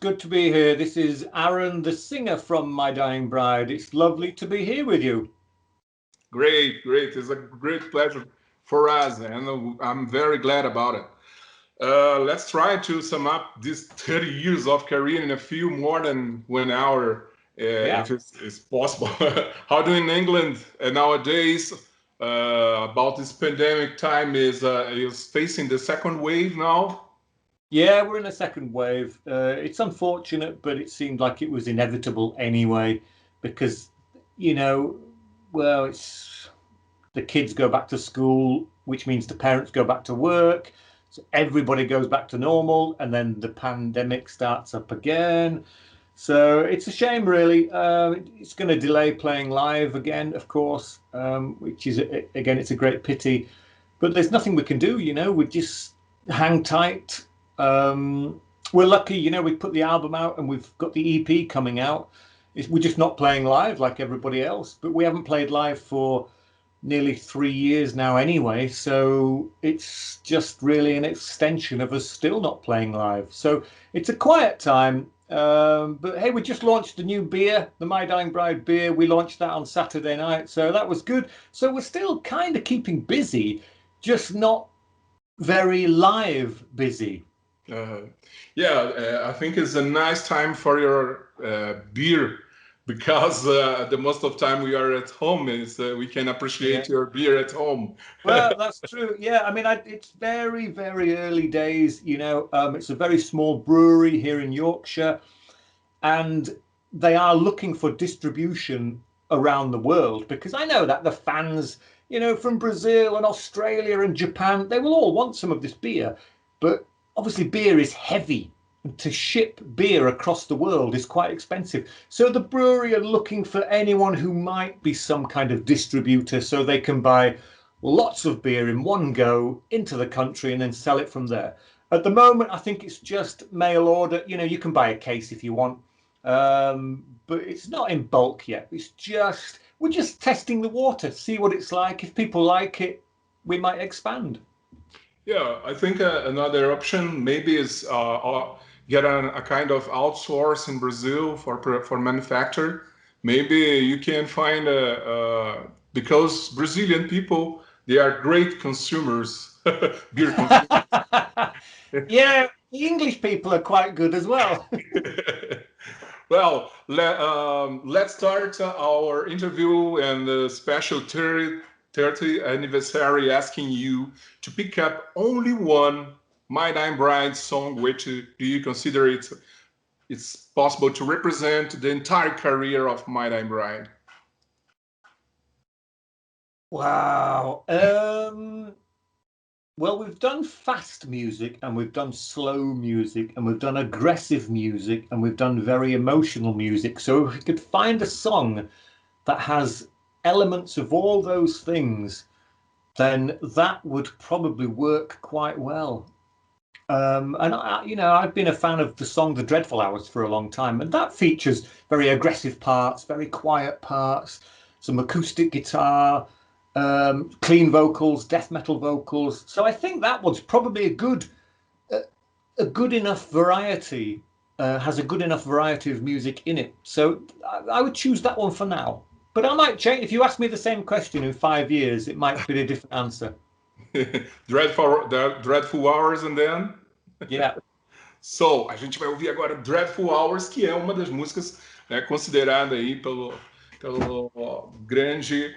good to be here. This is Aaron, the singer from My Dying Bride. It's lovely to be here with you. Great. It's a great pleasure for us, and I'm very glad about it. Let's try to sum up these 30 years of career in a few more than 1 hour, if it's possible. How do in England nowadays about this pandemic time is facing the second wave now? Yeah, we're in a second wave. It's unfortunate, but it seemed like it was inevitable anyway, because, it's the kids go back to school, which means the parents go back to work. So everybody goes back to normal, and then the pandemic starts up again. So it's a shame, really. It's going to delay playing live again, of course, which is, again, it's a great pity. But there's nothing we can do, we just hang tight. We're lucky, we put the album out and we've got the EP coming out. We're just not playing live like everybody else, but we haven't played live for nearly 3 years now anyway, so it's just really an extension of us still not playing live. So it's a quiet time, but hey, we just launched a new beer, the My Dying Bride beer. We launched that on Saturday night, so that was good. So we're still kind of keeping busy, just not very live busy. I think it's a nice time for your beer, because the most of time we are at home, is we can appreciate your beer at home. Well, that's true. Yeah, I mean, it's very, very early days. It's a very small brewery here in Yorkshire, and they are looking for distribution around the world, because I know that the fans, from Brazil and Australia and Japan, they will all want some of this beer, but obviously beer is heavy. To ship beer across the world is quite expensive. So the brewery are looking for anyone who might be some kind of distributor, so they can buy lots of beer in one go into the country and then sell it from there. At the moment, I think it's just mail order. You can buy a case if you want, but it's not in bulk yet. We're just testing the water, see what it's like. If people like it, we might expand. Yeah, I think another option maybe is get a kind of outsource in Brazil for manufacture. Maybe you can find because Brazilian people, they are great consumers, beer consumers. Yeah, the English people are quite good as well. Well, let's start our interview and the special 30th anniversary, asking you to pick up only one My Dying Bride song. Which do you consider it's possible to represent the entire career of My Dying Bride? Wow. Well, we've done fast music, and we've done slow music, and we've done aggressive music, and we've done very emotional music. So if we could find a song that has elements of all those things, then that would probably work quite well. And I've been a fan of the song The Dreadful Hours for a long time, and that features very aggressive parts, very quiet parts, some acoustic guitar, clean vocals, death metal vocals. So I think that one's probably a good enough variety, has a good enough variety of music in it. So I would choose that one for now. But I might change. If you ask me the same question in 5 years, it might be a different answer. Dreadful Hours, and then? Yeah. So, a gente vai ouvir agora Dreadful Hours, que é uma das músicas considerada aí pelo grande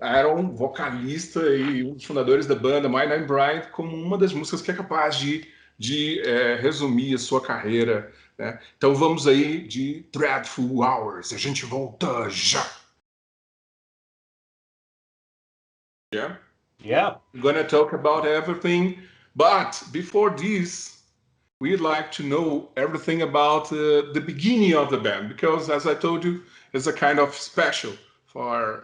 Aaron, vocalista e um dos fundadores da banda My Dying Bride, como uma das músicas que é capaz de resumir a sua carreira, né? Então vamos aí de Dreadful Hours. A gente volta já. Yeah. We're gonna talk about everything, but before this, we'd like to know everything about the beginning of the band, because, as I told you, it's a kind of special for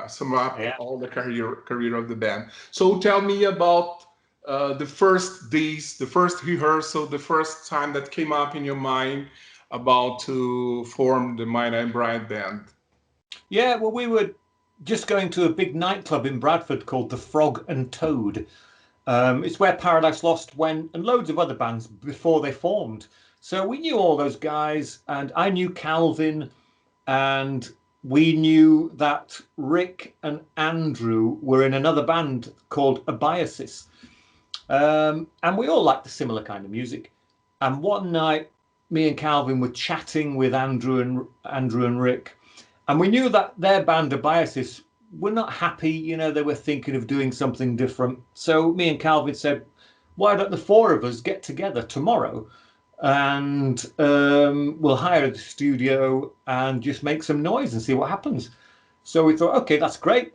sum up all the career of the band. So tell me about the first days, the first rehearsal, the first time that came up in your mind about to form the My Dying Bride band. Yeah, well, we were just going to a big nightclub in Bradford called the Frog and Toad. It's where Paradise Lost went, and loads of other bands before they formed. So we knew all those guys, and I knew Calvin, and we knew that Rick and Andrew were in another band called Abiasis. And we all liked a similar kind of music. And one night, me and Calvin were chatting with Andrew and Rick, and we knew that their band Abiasis were not happy. You know, they were thinking of doing something different. So me and Calvin said, why don't the four of us get together tomorrow and we'll hire the studio and just make some noise and see what happens. So we thought, okay, that's great.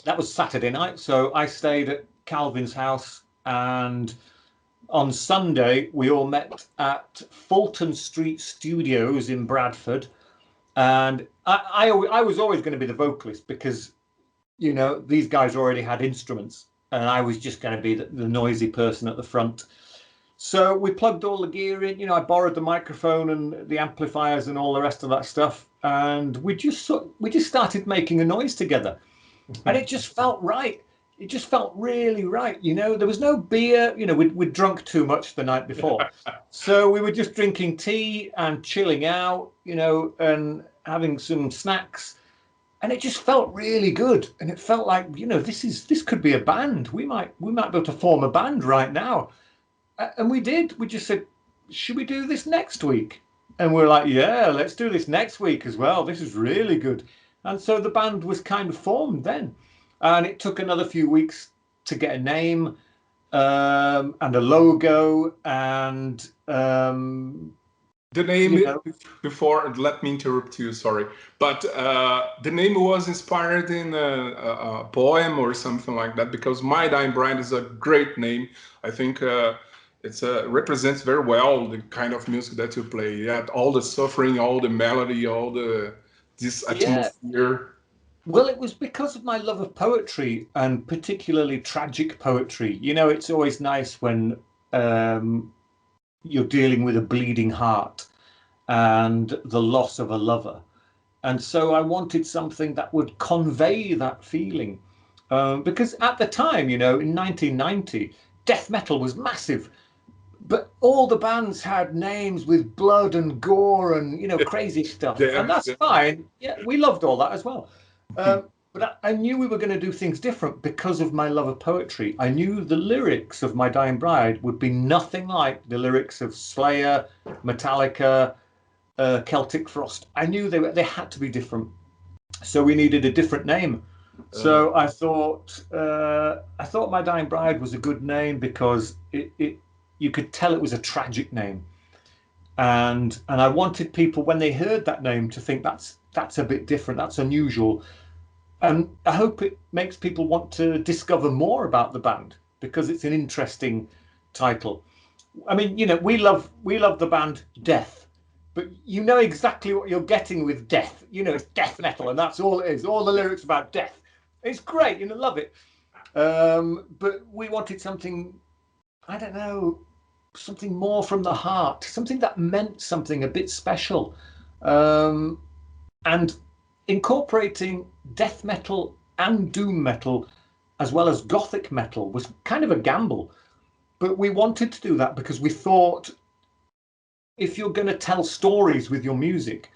That was Saturday night. So I stayed at Calvin's house, and on Sunday we all met at Fulton Street Studios in Bradford. And I was always going to be the vocalist because, you know, these guys already had instruments and I was just going to be the noisy person at the front. So we plugged all the gear in. You know, I borrowed the microphone and the amplifiers and all the rest of that stuff, and we just started making a noise together, and it just felt right. It just felt really right. You know, there was no beer. You know, we'd drunk too much the night before, so we were just drinking tea and chilling out. You know, and having some snacks, and it just felt really good. And it felt like, you know, this could be a band. We might be able to form a band right now. And we did. We just said, should we do this next week? And we're like, yeah, let's do this next week as well. This is really good. And so the band was kind of formed then. And it took another few weeks to get a name and a logo. And the name, you know, before, let me interrupt you, sorry. But the name was inspired in a poem or something like that, because My Dying Bride is a great name. I think it represents very well the kind of music that you play. Yeah, all the suffering, all the melody, all this atmosphere. Yeah. Well, it was because of my love of poetry, and particularly tragic poetry. You know, it's always nice when you're dealing with a bleeding heart and the loss of a lover. And so I wanted something that would convey that feeling. Because at the time, you know, in 1990, death metal was massive. But all the bands had names with blood and gore and, you know, crazy stuff. And that's fine. Yeah, we loved all that as well. But I knew we were going to do things different because of my love of poetry. I knew the lyrics of My Dying Bride would be nothing like the lyrics of Slayer, Metallica, Celtic Frost. I knew they had to be different. So we needed a different name. So I thought My Dying Bride was a good name because you could tell it was a tragic name, and I wanted people, when they heard that name, to think that's a bit different, that's unusual, and I hope it makes people want to discover more about the band because it's an interesting title. I mean, you know, we love the band Death, but you know exactly what you're getting with Death. You know, it's death metal, and that's all it is. All the lyrics about death. It's great, you know, love it. But we wanted something, I don't know, something more from the heart, something that meant something a bit special. And incorporating death metal and doom metal as well as gothic metal was kind of a gamble. But we wanted to do that because we thought, if you're going to tell stories with your music,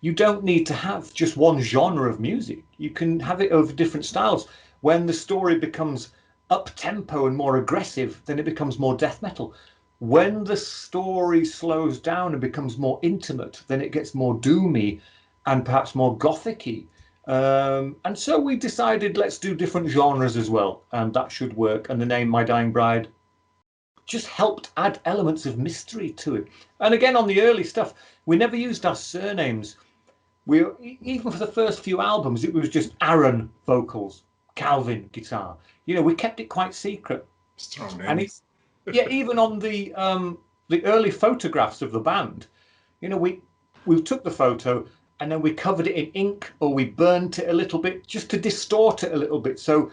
you don't need to have just one genre of music. You can have it over different styles. When the story becomes up-tempo and more aggressive, then it becomes more death metal. When the story slows down and becomes more intimate, then it gets more doomy and perhaps more gothic-y. And so we decided, let's do different genres as well, and that should work. And the name My Dying Bride just helped add elements of mystery to it. And again, on the early stuff, we never used our surnames. Even for the first few albums, it was just Aaron vocals, Calvin guitar. You know, we kept it quite secret. Strong name. And yeah, even on the early photographs of the band, you know, we took the photo and then we covered it in ink, or we burnt it a little bit just to distort it a little bit. So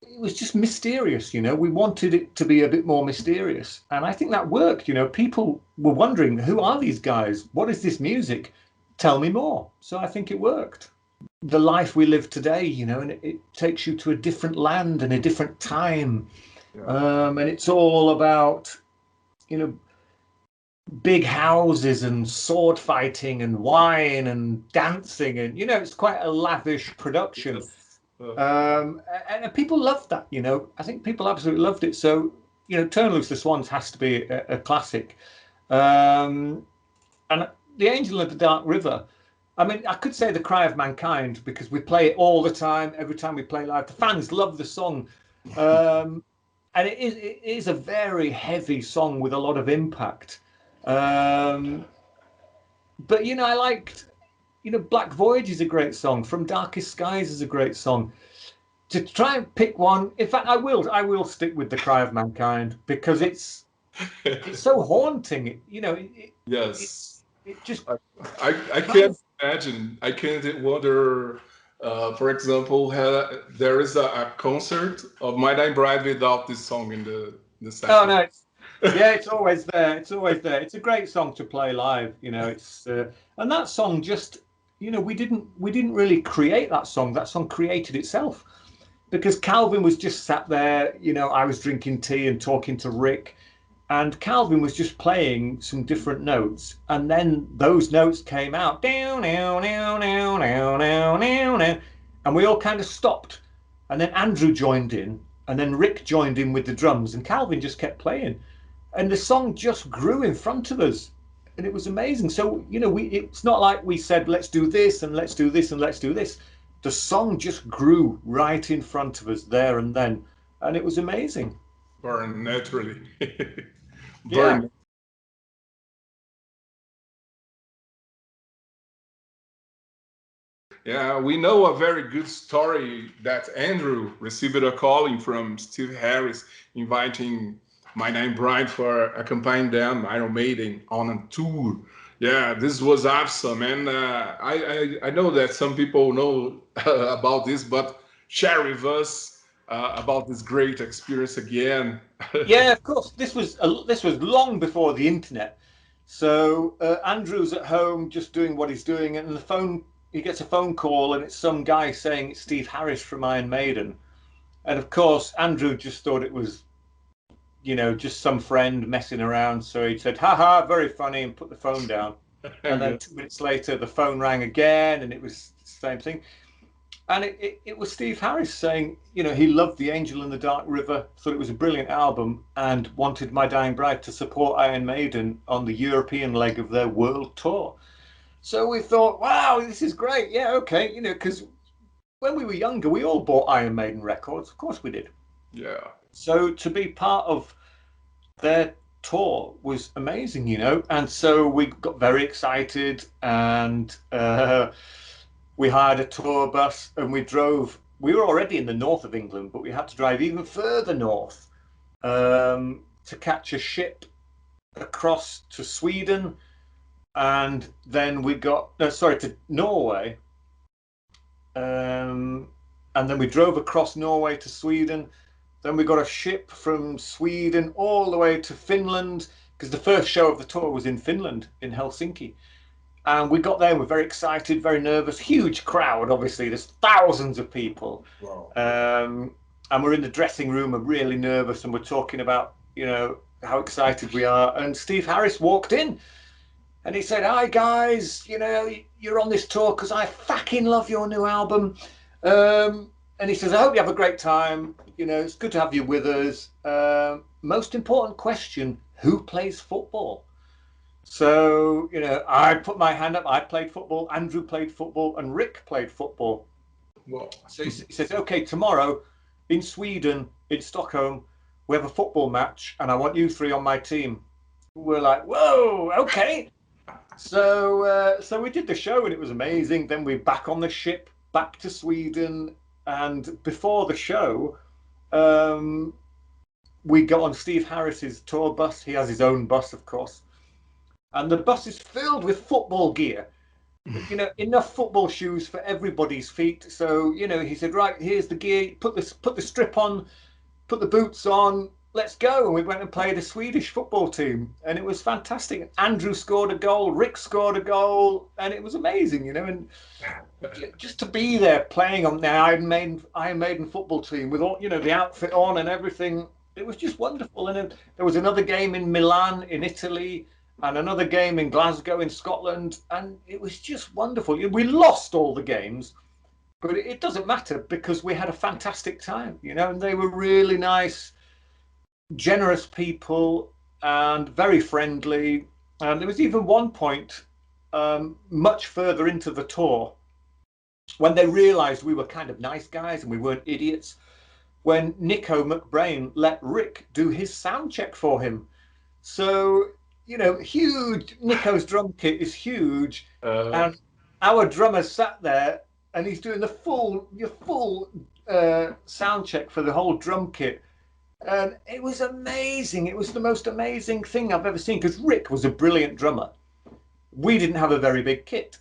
it was just mysterious, you know. We wanted it to be a bit more mysterious, and I think that worked. You know, people were wondering, who are these guys? What is this music? Tell me more. So I think it worked. The life we live today, you know, and it takes you to a different land and a different time. Yeah. And it's all about, you know, big houses and sword fighting and wine and dancing, and it's quite a lavish production. Yes. And people loved that. I think people absolutely loved it. So Turn Loose the Swans has to be a classic. And The Angel of the Dark River, I mean, I could say The Cry of Mankind, because we play it all the time. Every time we play live, the fans love the song. And it is a very heavy song with a lot of impact. But I liked, Black Voyage is a great song. From Darkest Skies is a great song. To try and pick one, in fact, I will stick with The Cry of Mankind, because it's so haunting. Yes. It just. I can't imagine. I can't wonder. For example, there is a concert of My Dying Bride without this song in the session. Oh no, it's always there. It's always there. It's a great song to play live. It's and that song just we didn't really create that song. That song created itself, because Calvin was just sat there. I was drinking tea and talking to Rick, and Calvin was just playing some different notes, and then those notes came out, down, down, down, down, down, down, down, and we all kind of stopped, and then Andrew joined in, and then Rick joined in with the drums, and Calvin just kept playing, and the song just grew in front of us, and it was amazing. So it's not like we said, let's do this and let's do this and let's do this. The song just grew right in front of us there and then, and it was amazing. Born naturally. Yeah. Yeah, we know a very good story that Andrew received a calling from Steve Harris inviting My Dying Bride for accompanying them, Iron Maiden, on a tour. Yeah, this was awesome, and I know that some people know about this, but share with us about this great experience again. Yeah, of course. This was long before the internet. So Andrew's at home just doing what he's doing, and he gets a phone call, and it's some guy saying it's Steve Harris from Iron Maiden. And of course, Andrew just thought it was, just some friend messing around. So he said, "Ha, very funny," and put the phone down. And then 2 minutes later, the phone rang again, and it was the same thing. And it was Steve Harris saying, he loved The Angel in the Dark River, thought it was a brilliant album, and wanted My Dying Bride to support Iron Maiden on the European leg of their world tour. So we thought, wow, this is great. Yeah, okay, because when we were younger, we all bought Iron Maiden records. Of course we did. Yeah. So to be part of their tour was amazing, and so we got very excited, and we hired a tour bus, and we drove. We were already in the north of England, but we had to drive even further north to catch a ship across to Sweden, and then we got to Norway, and then we drove across Norway to Sweden. Then we got a ship from Sweden all the way to Finland, because the first show of the tour was in Finland, in Helsinki. And we got there, and we're very excited, very nervous, huge crowd, obviously. There's thousands of people. Wow. And we're in the dressing room, we're really nervous, and we're talking about, how excited we are. And Steve Harris walked in, and he said, "Hi, guys, you're on this tour because I fucking love your new album. And he says, I hope you have a great time. It's good to have you with us. Most important question, who plays football?" So, I put my hand up. I played football. Andrew played football, and Rick played football. Wow. So he says, "Okay, tomorrow in Sweden, in Stockholm, we have a football match, and I want you three on my team." We're like, "Whoa, okay." So we did the show, and it was amazing. Then we're back on the ship, back to Sweden. And before the show, we got on Steve Harris's tour bus. He has his own bus, of course. And the bus is filled with football gear. Enough football shoes for everybody's feet. So, he said, "Right, here's the gear. Put the strip on, put the boots on. Let's go." And we went and played a Swedish football team. And it was fantastic. Andrew scored a goal. Rick scored a goal. And it was amazing, And just to be there playing on the Iron Maiden football team with all, the outfit on and everything. It was just wonderful. And then there was another game in Milan, in Italy. and another game in Glasgow in Scotland, and it was just wonderful. We lost all the games, but it doesn't matter because we had a fantastic time, and they were really nice, generous people and very friendly. And there was even one point much further into the tour when they realized we were kind of nice guys and we weren't idiots, when Nico McBrain let Rick do his sound check for him. So, huge. Nico's drum kit is huge, and our drummer sat there and he's doing your full sound check for the whole drum kit. And it was amazing. It was the most amazing thing I've ever seen, because Rick was a brilliant drummer. We didn't have a very big kit.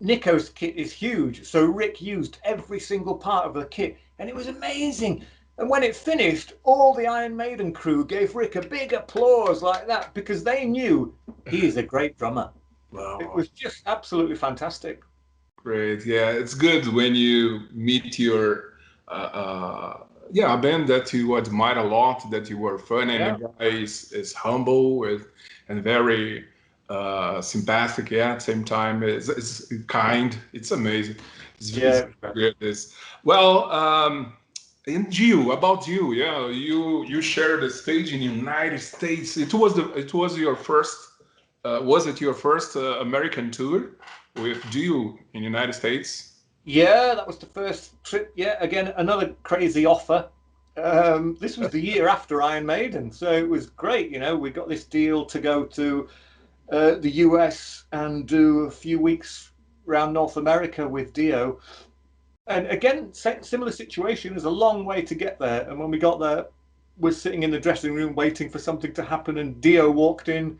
Nico's kit is huge, so Rick used every single part of the kit, and it was amazing. And when it finished, all the Iron Maiden crew gave Rick a big applause like that, because they knew he is a great drummer. Wow. It was just absolutely fantastic. Great. Yeah, it's good when you meet your a band that you admire a lot, that you were fun, and the guy is humble and very sympathetic. Yeah, at the same time, it's kind. It's amazing. It's good. Well, and you, about you, yeah, you shared the stage in the United States. It was your first. Was it your first American tour with Dio in the United States? Yeah, that was the first trip. Yeah, again, another crazy offer. This was the year after Iron Maiden, so it was great. We got this deal to go to the US and do a few weeks around North America with Dio. And again, similar situation. There's a long way to get there. And when we got there, we're sitting in the dressing room waiting for something to happen, and Dio walked in.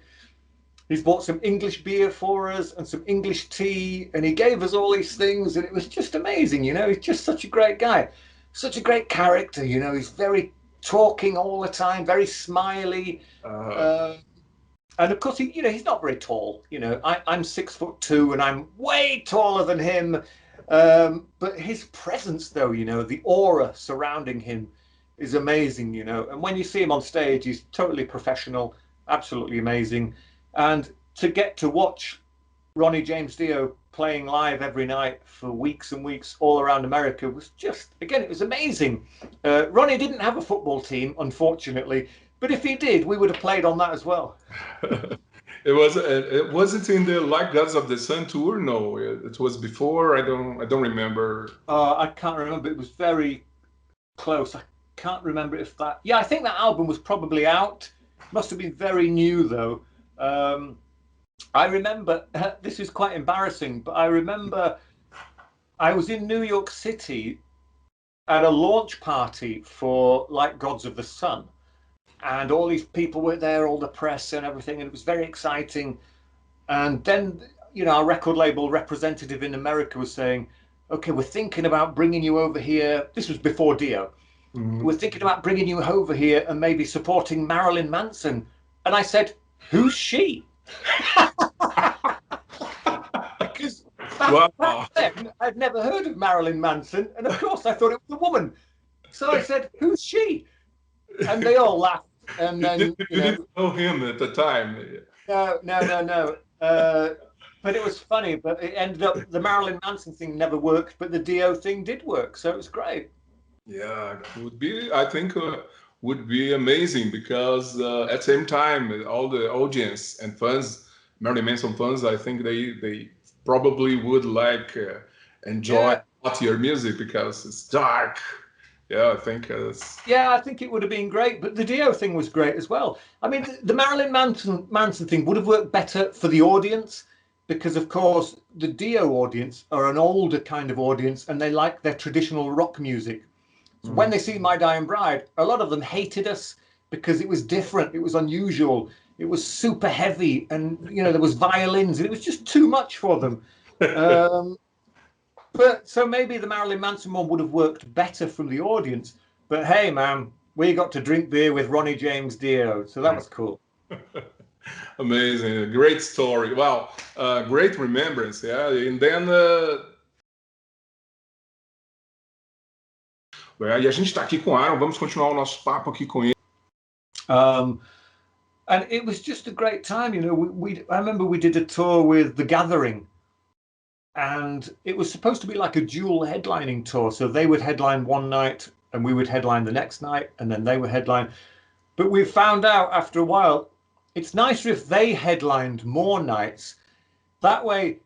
He's bought some English beer for us and some English tea, and he gave us all these things, and it was just amazing. He's just such a great guy, such a great character. He's very talking all the time, very smiley, and of course he's not very tall. I'm 6'2", and I'm way taller than him. But his presence, though, the aura surrounding him is amazing. And when you see him on stage, he's totally professional, absolutely amazing. And to get to watch Ronnie James Dio playing live every night for weeks and weeks all around America was just, again, it was amazing. Ronnie didn't have a football team, unfortunately, but if he did, we would have played on that as well. Was it in the Like Gods of the Sun tour? No, it was before. I don't remember. I can't remember. It was very close. I can't remember if that. Yeah, I think that album was probably out. Must have been very new though. I remember, this is quite embarrassing, but I remember I was in New York City at a launch party for Like Gods of the Sun, and all these people were there, all the press and everything, and it was very exciting. And then, our record label representative in America was saying, okay, we're thinking about bringing you over here. This was before Dio. Mm-hmm. We're thinking about bringing you over here and maybe supporting Marilyn Manson. And I said, who's she? Because back then, I'd never heard of Marilyn Manson. And of course, I thought it was a woman. So I said, who's she? And they all laughed. And then, you didn't know him at the time. No. But it was funny. But it ended up, the Marilyn Manson thing never worked, but the Dio thing did work. So it was great. Yeah, it would be, I think, would be amazing, because at the same time, all the audience and fans, Marilyn Manson fans, I think they probably would enjoy your music because it's dark. Yeah, I think I think it would have been great, but the Dio thing was great as well. I mean, the Marilyn Manson thing would have worked better for the audience, because of course the Dio audience are an older kind of audience and they like their traditional rock music. So when they see My Dying Bride, a lot of them hated us because it was different, it was unusual, it was super heavy, and there was violins, and it was just too much for them. But so maybe the Marilyn Manson one would have worked better from the audience. But hey, man, we got to drink beer with Ronnie James Dio, so that was cool. Amazing, great story. Wow, great remembrance. Yeah, and then. E a gente está aqui com o Aaron, vamos continuar o nosso papo aqui com ele. and it was just a great time. You know, I remember we did a tour with The Gathering, and it was supposed to be like a dual headlining tour. So they would headline one night and we would headline the next night, and then they would headline. But we found out after a while, it's nicer if they headlined more nights. That way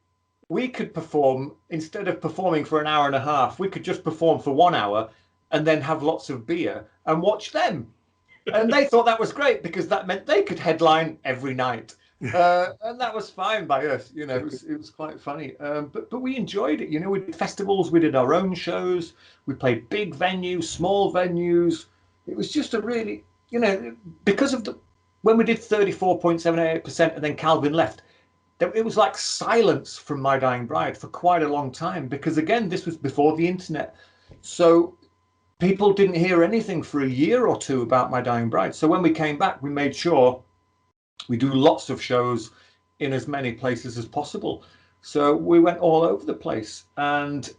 we could perform, instead of performing for an hour and a half, we could just perform for 1 hour and then have lots of beer and watch them. And they thought that was great because that meant they could headline every night. And that was fine by us, you know. It was quite funny, but we enjoyed it. You know, we did festivals, we did our own shows, we played big venues, small venues. It was just a really, you know, because of when we did 34.78% and then Calvin left, it was like silence from My Dying Bride for quite a long time, because again, this was before the internet, so people didn't hear anything for a year or two about My Dying Bride. So when we came back, we made sure we do lots of shows in as many places as possible. So we went all over the place, and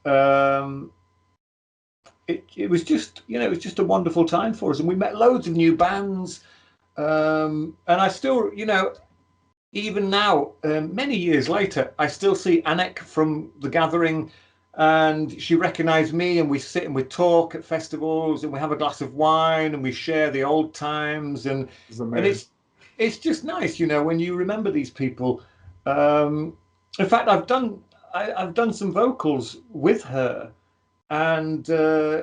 it was just, you know, it was just a wonderful time for us, and we met loads of new bands. And I still, you know, even now, many years later, I still see Anik from The Gathering, and she recognized me, and we sit and we talk at festivals, and we have a glass of wine, and we share the old times, and it's just nice, you know, when you remember these people. In fact, I've done some vocals with her and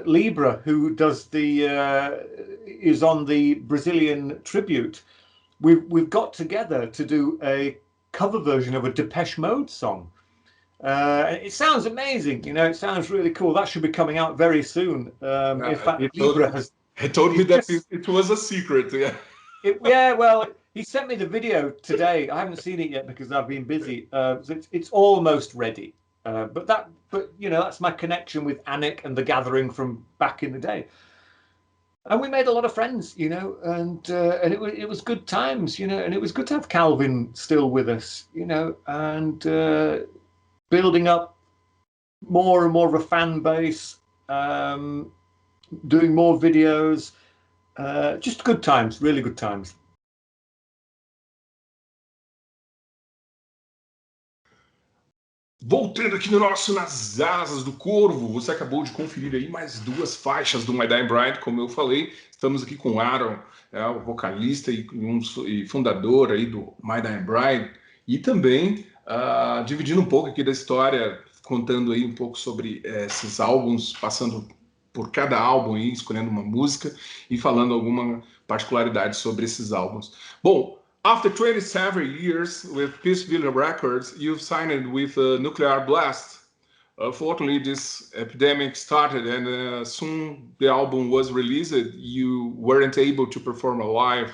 Libra, who does is on the Brazilian tribute. We've got together to do a cover version of a Depeche Mode song. It sounds amazing, you know. It sounds really cool. That should be coming out very soon. In fact, Libra has. He told me that it was a secret. Yeah. Yeah, well, he sent me the video today. I haven't seen it yet because I've been busy. So it's almost ready. But you know, that's my connection with Anik and The Gathering from back in the day. And we made a lot of friends, you know, and it was good times, you know, and it was good to have Calvin still with us, you know, and building up more and more of a fan base, doing more videos. Just good times, really good times. Voltando aqui no nosso Nas Asas do Corvo, você acabou de conferir aí mais 2 faixas do My Dying Bride, como eu falei. Estamos aqui com Aaron, o vocalista e fundador aí do My Dying Bride, e também dividindo um pouco aqui da história, contando aí um pouco sobre esses álbuns, passando por cada álbum aí, escolhendo uma música e falando alguma particularidade sobre esses álbuns. Bom, after 27 years with Peaceville Records, you've signed with Nuclear Blast. Fortunately, this epidemic started, and soon the album was released. You weren't able to perform live.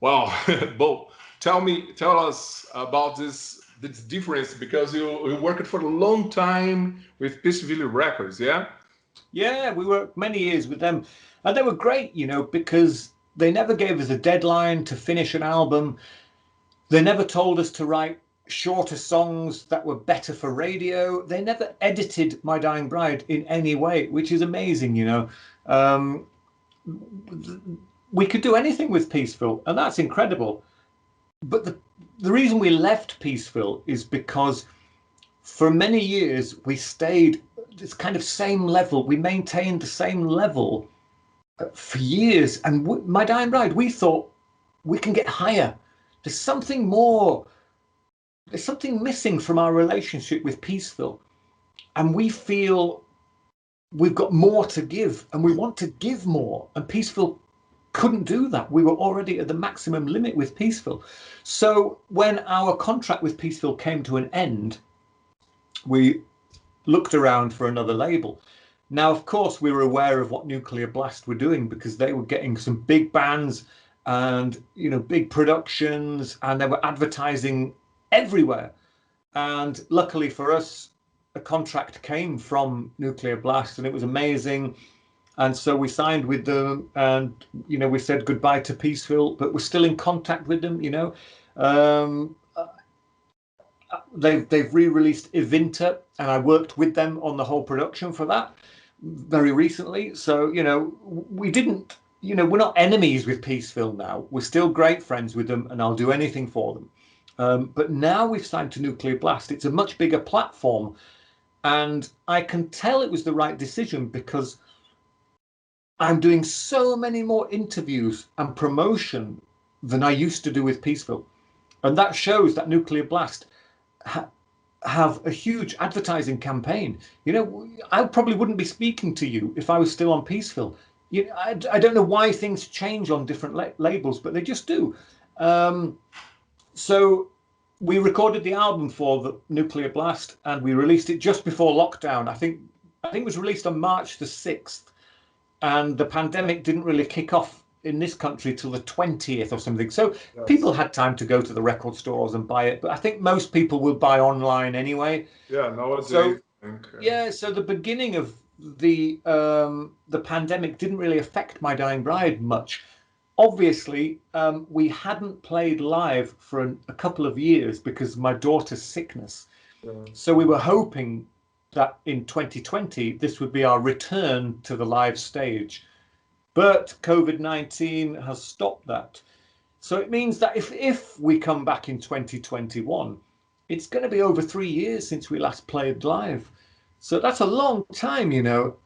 Wow, Bo, tell us about this difference, because you worked for a long time with Peaceville Records, yeah? Yeah, we worked many years with them, and they were great, you know, because they never gave us a deadline to finish an album. They never told us to write shorter songs that were better for radio. They never edited My Dying Bride in any way, which is amazing, you know. We could do anything with Peaceville, and that's incredible. But the reason we left Peaceville is because for many years we stayed this kind of same level. We maintained the same level for years, and My Dying Bride, we thought we can get higher. There's something more. There's something missing from our relationship with Peaceville, and we feel we've got more to give, and we want to give more. And Peaceville couldn't do that. We were already at the maximum limit with Peaceville. So when our contract with Peaceville came to an end, we looked around for another label. Now, of course, we were aware of what Nuclear Blast were doing, because they were getting some big bands and, you know, big productions, and they were advertising everywhere. And luckily for us, a contract came from Nuclear Blast, and it was amazing. And so we signed with them, and, you know, we said goodbye to Peaceville, but we're still in contact with them, you know. They've re-released Evinta, and I worked with them on the whole production for that very recently. So, you know, we didn't you know, we're not enemies with Peaceville now. We're still great friends with them, and I'll do anything for them. But now we've signed to Nuclear Blast. It's a much bigger platform, and I can tell it was the right decision because I'm doing so many more interviews and promotion than I used to do with Peaceville. And that shows that Nuclear Blast have a huge advertising campaign. You know, I probably wouldn't be speaking to you if I was still on Peaceville. You know, I don't know why things change on different labels, but they just do. So we recorded the album for the Nuclear Blast, and we released it just before lockdown. I think it was released on March the 6th, and the pandemic didn't really kick off in this country till the 20th or something. So yes, people had time to go to the record stores and buy it, but I think most people will buy online anyway. Yeah, nowadays. So, yeah, so the beginning of the pandemic didn't really affect My Dying Bride much. Obviously, we hadn't played live for a couple of years because of my daughter's sickness. Yeah. So we were hoping that in 2020, this would be our return to the live stage. But COVID-19 has stopped that. So it means that if we come back in 2021, it's going to be over 3 years since we last played live. So that's a long time, you know.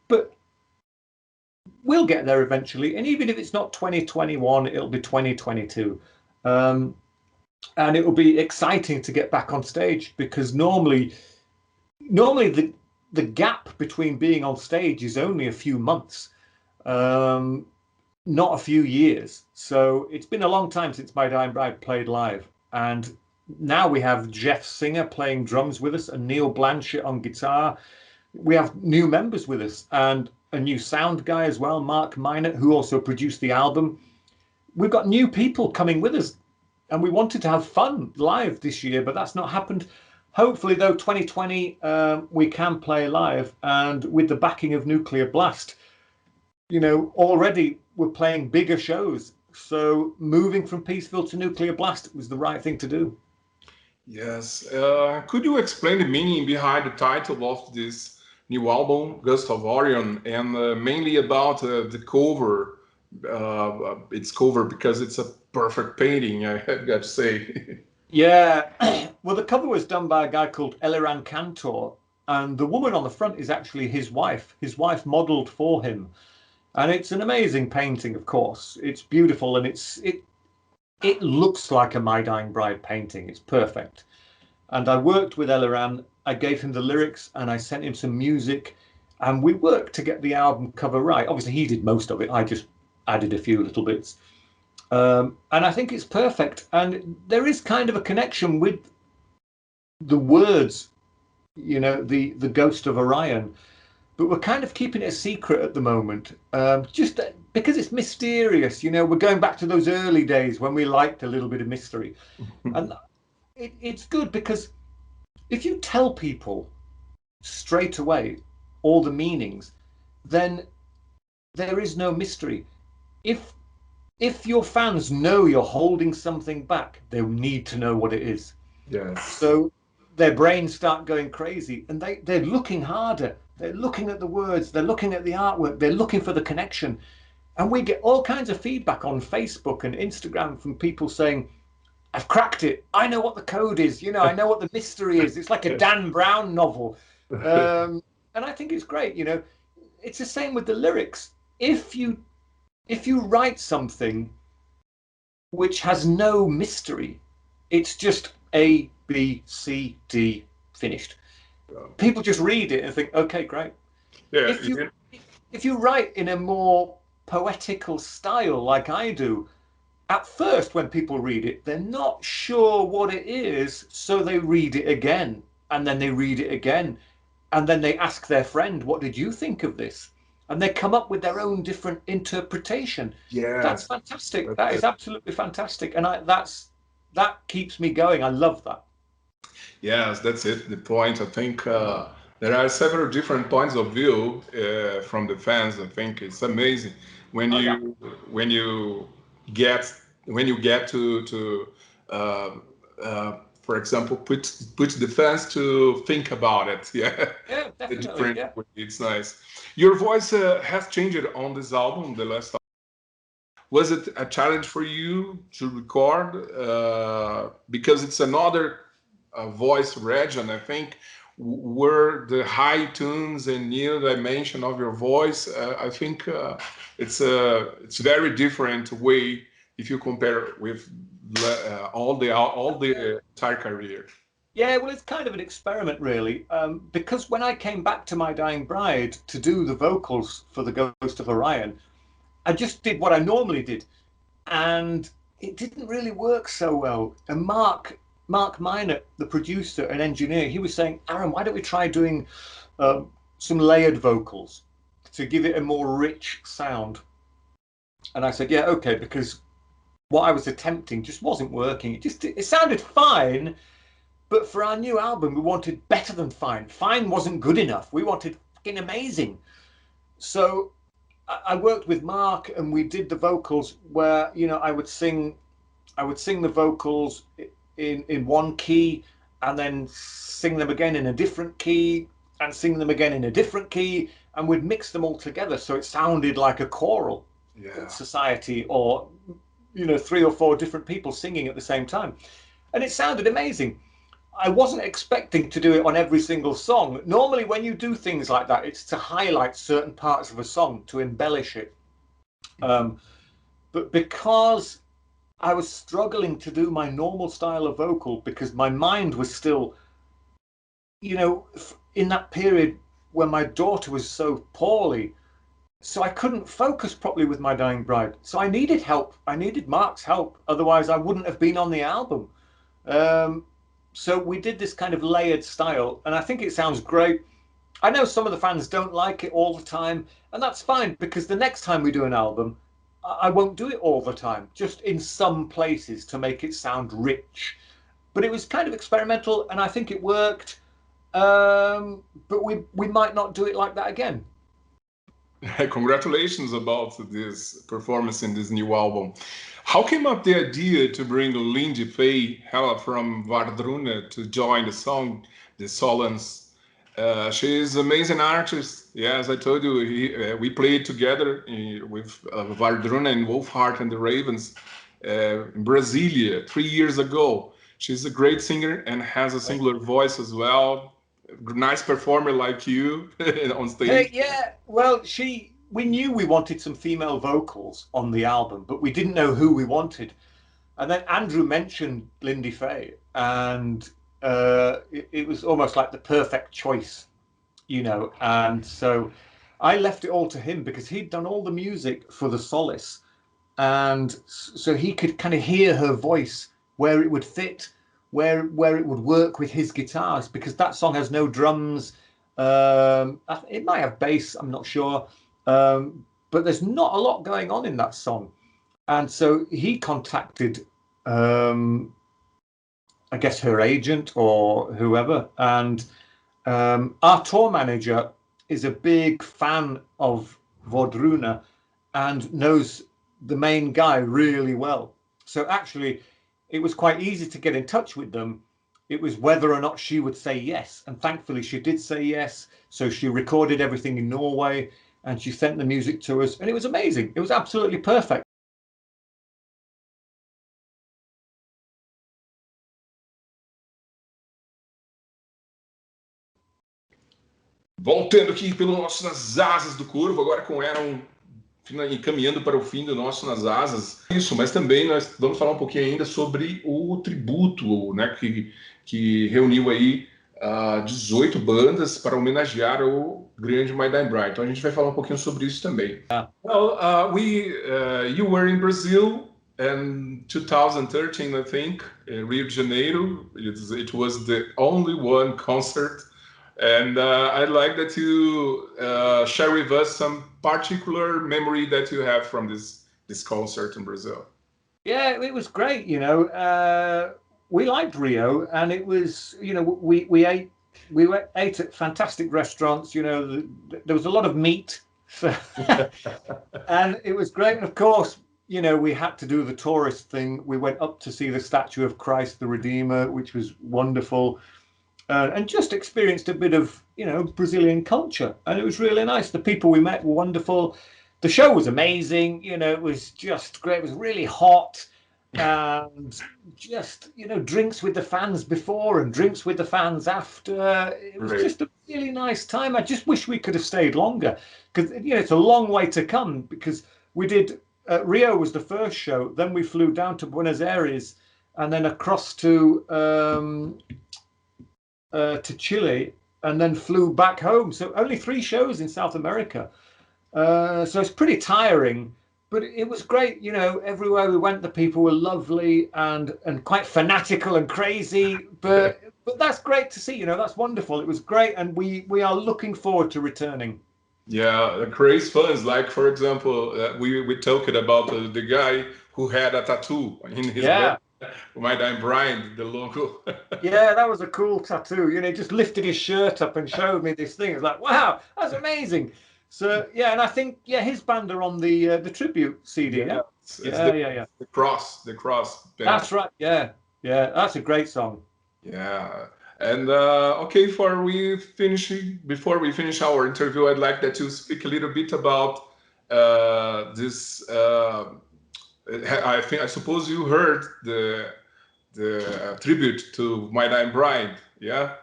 But we'll get there eventually. And even if it's not 2021, it'll be 2022. And it will be exciting to get back on stage because normally the gap between being on stage is only a few months, not a few years. So it's been a long time since My Dying Bride played live. And now we have Jeff Singer playing drums with us and Neil Blanchett on guitar. We have new members with us and a new sound guy as well, Mark Minot, who also produced the album. We've got new people coming with us, and we wanted to have fun live this year, but that's not happened. Hopefully, though, 2020, we can play live, and with the backing of Nuclear Blast, you know, already we're playing bigger shows. So moving from Peaceville to Nuclear Blast was the right thing to do. Yes. Could you explain the meaning behind the title of this new album, Ghost of Orion, and mainly about the cover? It's cover because it's a perfect painting, I've got to say. Yeah, well, the cover was done by a guy called Eliran Kantor, and the woman on the front is actually his wife. His wife modeled for him, and it's an amazing painting. Of course, it's beautiful, and it looks like a My Dying Bride painting. It's perfect. And I worked with Eliran. I gave him the lyrics, and I sent him some music, and we worked to get the album cover right. Obviously, he did most of it. I just added a few little bits. And I think it's perfect. And there is kind of a connection with the words, you know, the Ghost of Orion. But we're kind of keeping it a secret at the moment, just because it's mysterious. You know, we're going back to those early days when we liked a little bit of mystery. And it's good because if you tell people straight away all the meanings, then there is no mystery. If your fans know you're holding something back, they need to know what it is. Yes. So their brains start going crazy, and they're looking harder. They're looking at the words. They're looking at the artwork. They're looking for the connection. And we get all kinds of feedback on Facebook and Instagram from people saying, I've cracked it. I know what the code is. You know, I know what the mystery is. It's like a Dan Brown novel. And I think it's great. You know, it's the same with the lyrics. If you write something which has no mystery, it's just A, B, C, D, finished. People just read it and think, okay, great. Yeah. If you write in a more poetical style like I do, at first when people read it, they're not sure what it is, so they read it again, and then they read it again, and then they ask their friend, what did you think of this? And they come up with their own different interpretation. Yeah, that's fantastic. That is absolutely fantastic, and that keeps me going. I love that. Yes, that's it. The point. I think there are several different points of view from the fans. I think it's amazing when you get to for example, put the fans to think about it. Yeah, Yeah, the definitely. different Yeah. way. It's nice. Your voice has changed on this album, the last. Was it a challenge for you to record because it's another voice region, I think, where the high tunes and new dimension of your voice, I think it's very different way if you compare with all the entire career. Yeah, well, it's kind of an experiment, really, because when I came back to My Dying Bride to do the vocals for The Ghost of Orion, I just did what I normally did, and it didn't really work so well. And Mark Minor, the producer and engineer, he was saying, Aaron, why don't we try doing some layered vocals to give it a more rich sound? And I said, yeah, okay, because what I was attempting just wasn't working. It sounded fine, but for our new album, we wanted better than fine. Fine wasn't good enough. We wanted fucking amazing. So I worked with Mark, and we did the vocals where, you know, I would sing the vocals in one key, and then sing them again in a different key, and sing them again in a different key, and we'd mix them all together so it sounded like a choral society, or, you know, 3 or 4 different people singing at the same time, and it sounded amazing. I wasn't expecting to do it on every single song. Normally, when you do things like that, it's to highlight certain parts of a song, to embellish it. But because I was struggling to do my normal style of vocal, because my mind was still, you know, in that period when my daughter was so poorly, so I couldn't focus properly with My Dying Bride. So I needed help. I needed Mark's help. Otherwise, I wouldn't have been on the album. So we did this kind of layered style, and I think it sounds great. I know some of the fans don't like it all the time, and that's fine, because the next time we do an album, I won't do it all the time, just in some places to make it sound rich. But it was kind of experimental, and I think it worked. But we might not do it like that again. Congratulations about this performance in this new album. How came up the idea to bring Lindy Faye Hella from Vardruna to join the song, The Solans? She is an amazing artist. Yeah, as I told you, we played together with Vardruna and Wolfheart and the Ravens in Brasilia 3 years ago. She's a great singer and has a singular voice as well. Nice performer like you on stage. Yeah, well, we knew we wanted some female vocals on the album, but we didn't know who we wanted. And then Andrew mentioned Lindy Faye, and it was almost like the perfect choice, you know. And so I left it all to him, because he'd done all the music for the Solace, and so he could kind of hear her voice, where it would fit, where it would work with his guitars, because that song has no drums. It might have bass, I'm not sure, but there's not a lot going on in that song. And so he contacted, I guess, her agent or whoever, and our tour manager is a big fan of Vodruna and knows the main guy really well. So actually, it was quite easy to get in touch with them. It was whether or not she would say yes. And thankfully, she did say yes. So she recorded everything in Norway, and she sent the music to us. And it was amazing. It was absolutely perfect. Voltando aqui pelo nosso Nas Asas do Corvo, agora com Aaron encaminhando para o fim do nosso Nas Asas. Isso, mas também nós vamos falar um pouquinho ainda sobre o tributo, né, que reuniu aí 18 bandas para homenagear o grande My Dying Bride. Então a gente vai falar um pouquinho sobre isso também. Well, you were in Brazil in 2013, I think, in Rio de Janeiro. It was the only one concert. And I'd like that you share with us some particular memory that you have from this concert in Brazil. Yeah, it was great. You know, we liked Rio, and it was, you know, we ate at fantastic restaurants. You know, there was a lot of meat, and it was great. And of course, you know, we had to do the tourist thing. We went up to see the statue of Christ the Redeemer, which was wonderful, and just experienced a bit of, you know, Brazilian culture. And it was really nice. The people we met were wonderful. The show was amazing. You know, it was just great. It was really hot. And just, you know, drinks with the fans before and drinks with the fans after. It was just a really nice time. I just wish we could have stayed longer, because, you know, it's a long way to come, because we did Rio was the first show, then we flew down to Buenos Aires and then across to Chile, and then flew back home. So only 3 shows in South America. So it's pretty tiring. But it was great, you know, everywhere we went, the people were lovely and quite fanatical and crazy. But that's great to see, you know, that's wonderful. It was great. And we are looking forward to returning. Yeah, the crazy fans, like, for example, we talked about the guy who had a tattoo in his back. My Dying Bride, the logo. Yeah, that was a cool tattoo. You know, he just lifted his shirt up and showed me this thing. It's like, wow, that's amazing. So yeah, and I think his band are on the tribute CD. Yeah, The Cross band. That's right. Yeah, that's a great song. Yeah, and okay, before we finish our interview, I'd like that to speak a little bit about this. I suppose you heard the tribute to My Dying Bride. Yeah.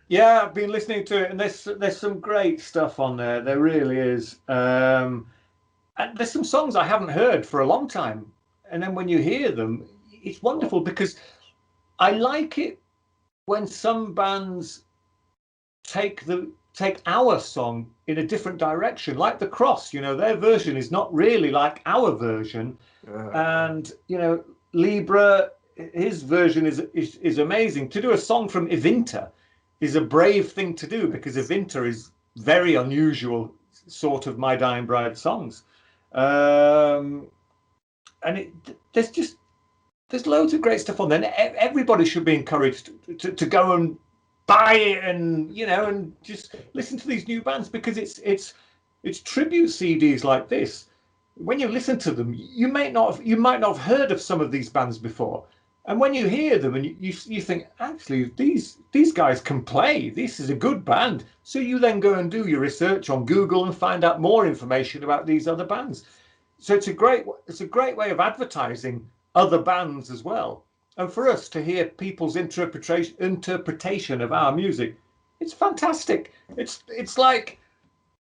Yeah, I've been listening to it, and there's some great stuff on there. There really is. And there's some songs I haven't heard for a long time, and then when you hear them, it's wonderful, because I like it when some bands take our song in a different direction, like The Cross. You know, their version is not really like our version, and you know, Libra, his version is amazing. To do a song from Evinter is a brave thing to do, because Evinter is very unusual sort of My Dying Bride songs. And there's loads of great stuff on there. Everybody should be encouraged to go and buy it, and, you know, and just listen to these new bands, because it's tribute CDs like this. When you listen to them, you might not have heard of some of these bands before. And when you hear them and you think, actually, these guys can play. This is a good band. So you then go and do your research on Google and find out more information about these other bands. So it's a great way of advertising other bands as well. And for us to hear people's interpretation of our music, it's fantastic. It's like,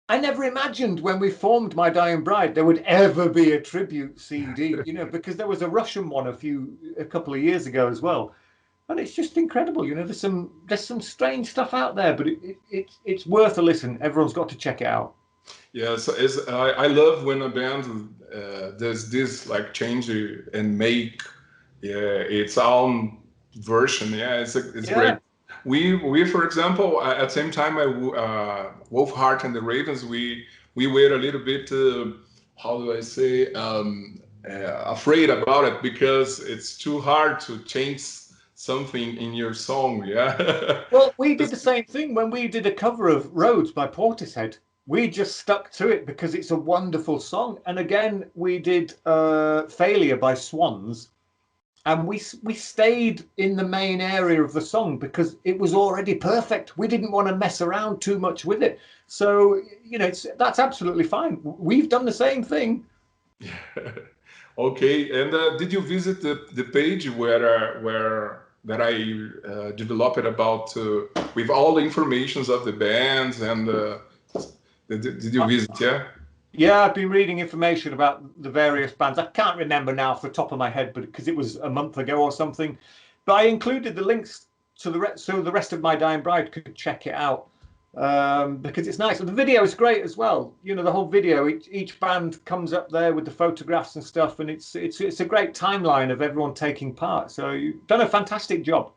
I never imagined when we formed My Dying Bride there would ever be a tribute CD, you know, because there was a Russian one a couple of years ago as well, and it's just incredible. You know, there's some strange stuff out there, but it's worth a listen. Everyone's got to check it out. Yeah, so I love when a band does this, like, change and make its own version. Yeah, it's great. We for example, at the same time, Wolfheart and the Ravens, we were a little bit, how do I say, afraid about it, because it's too hard to change something in your song. Yeah. Well, we did the same thing when we did a cover of Roads by Portishead. We just stuck to it because it's a wonderful song. And again, we did Failure by Swans. And we stayed in the main area of the song because it was already perfect. We didn't want to mess around too much with it. So, you know, that's absolutely fine. We've done the same thing. Okay. And did you visit the page where that I developed about with all the informations of the bands, and did you visit? Yeah. Yeah, I've been reading information about the various bands. I can't remember now off the top of my head, but because it was a month ago or something. But I included the links to so the rest of My Dying Bride could check it out, because it's nice. And the video is great as well. You know, the whole video. Each band comes up there with the photographs and stuff, and it's a great timeline of everyone taking part. So you've done a fantastic job.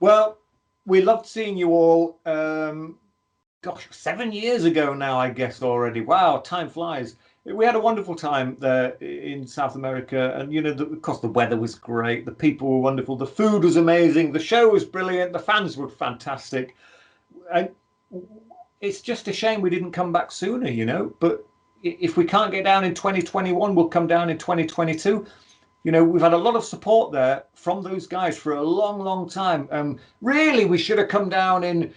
Well, we loved seeing you all. Gosh, 7 years ago now, I guess already. Wow, time flies. We had a wonderful time there in South America, and, you know, of course, the weather was great. The people were wonderful. The food was amazing. The show was brilliant. The fans were fantastic. And it's just a shame we didn't come back sooner, you know. But, if we can't get down in 2021, we'll come down in 2022. You know, we've had a lot of support there from those guys for a long, long time. Really, we should have come down in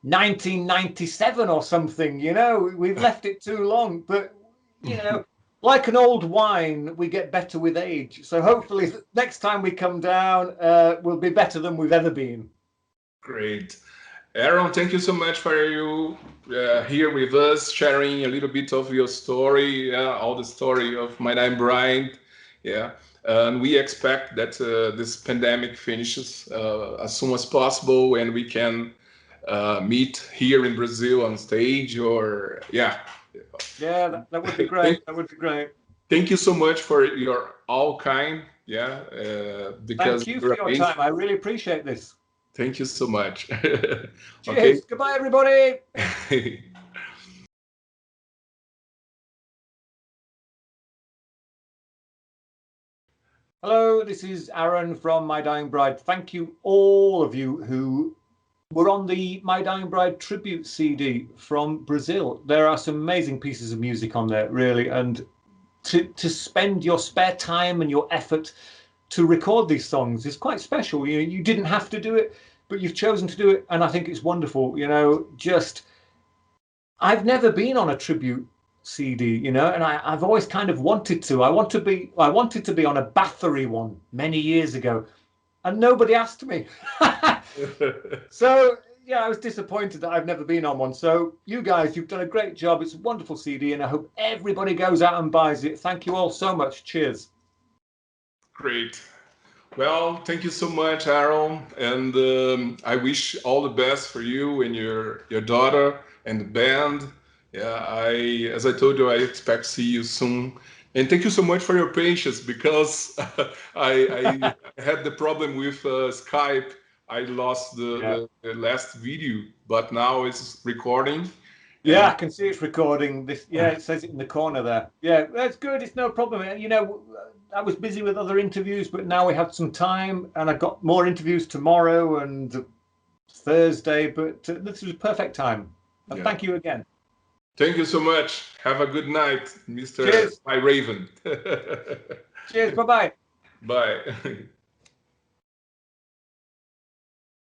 1997 or something. You know, we've left it too long. But, you know, like an old wine, we get better with age. So hopefully next time we come down, we'll be better than we've ever been. Great. Aaron, thank you so much for you here with us, sharing a little bit of your story, all the story of My Name Brian. Yeah. And we expect that this pandemic finishes as soon as possible, and we can meet here in Brazil on stage, or yeah, that would be great. That would be great. Thank you so much for your all kind. Yeah, because thank you for your time. I really appreciate this. Thank you so much. Cheers. Okay. Goodbye, everybody. Hello, this is Aaron from My Dying Bride. Thank you, all of you who were on the My Dying Bride tribute CD from Brazil. There are some amazing pieces of music on there, really, and to spend your spare time and your effort to record these songs is quite special. You didn't have to do it, but you've chosen to do it, and I think it's wonderful. You know, just I've never been on a tribute CD, you know, and I've always kind of wanted to. I wanted to be on a Bathory one many years ago, and nobody asked me. So yeah, I was disappointed that I've never been on one. So you guys, you've done a great job. It's a wonderful CD, and I hope everybody goes out and buys it. Thank you all so much. Cheers. Great. Well, thank you so much, Aaron, and I wish all the best for you and your daughter and the band. Yeah, as I told you, I expect to see you soon. And thank you so much for your patience, because I had the problem with Skype. I lost the last video, but now it's recording. Yeah, I can see it's recording. This, yeah, it says it in the corner there. Yeah, that's good. It's no problem. You know, I was busy with other interviews, but now we have some time, and I've got more interviews tomorrow and Thursday. But this was a perfect time. And thank you again. Thank you so much. Have a good night, Mr. Cheers. My Raven. Cheers. Bye-bye. Bye.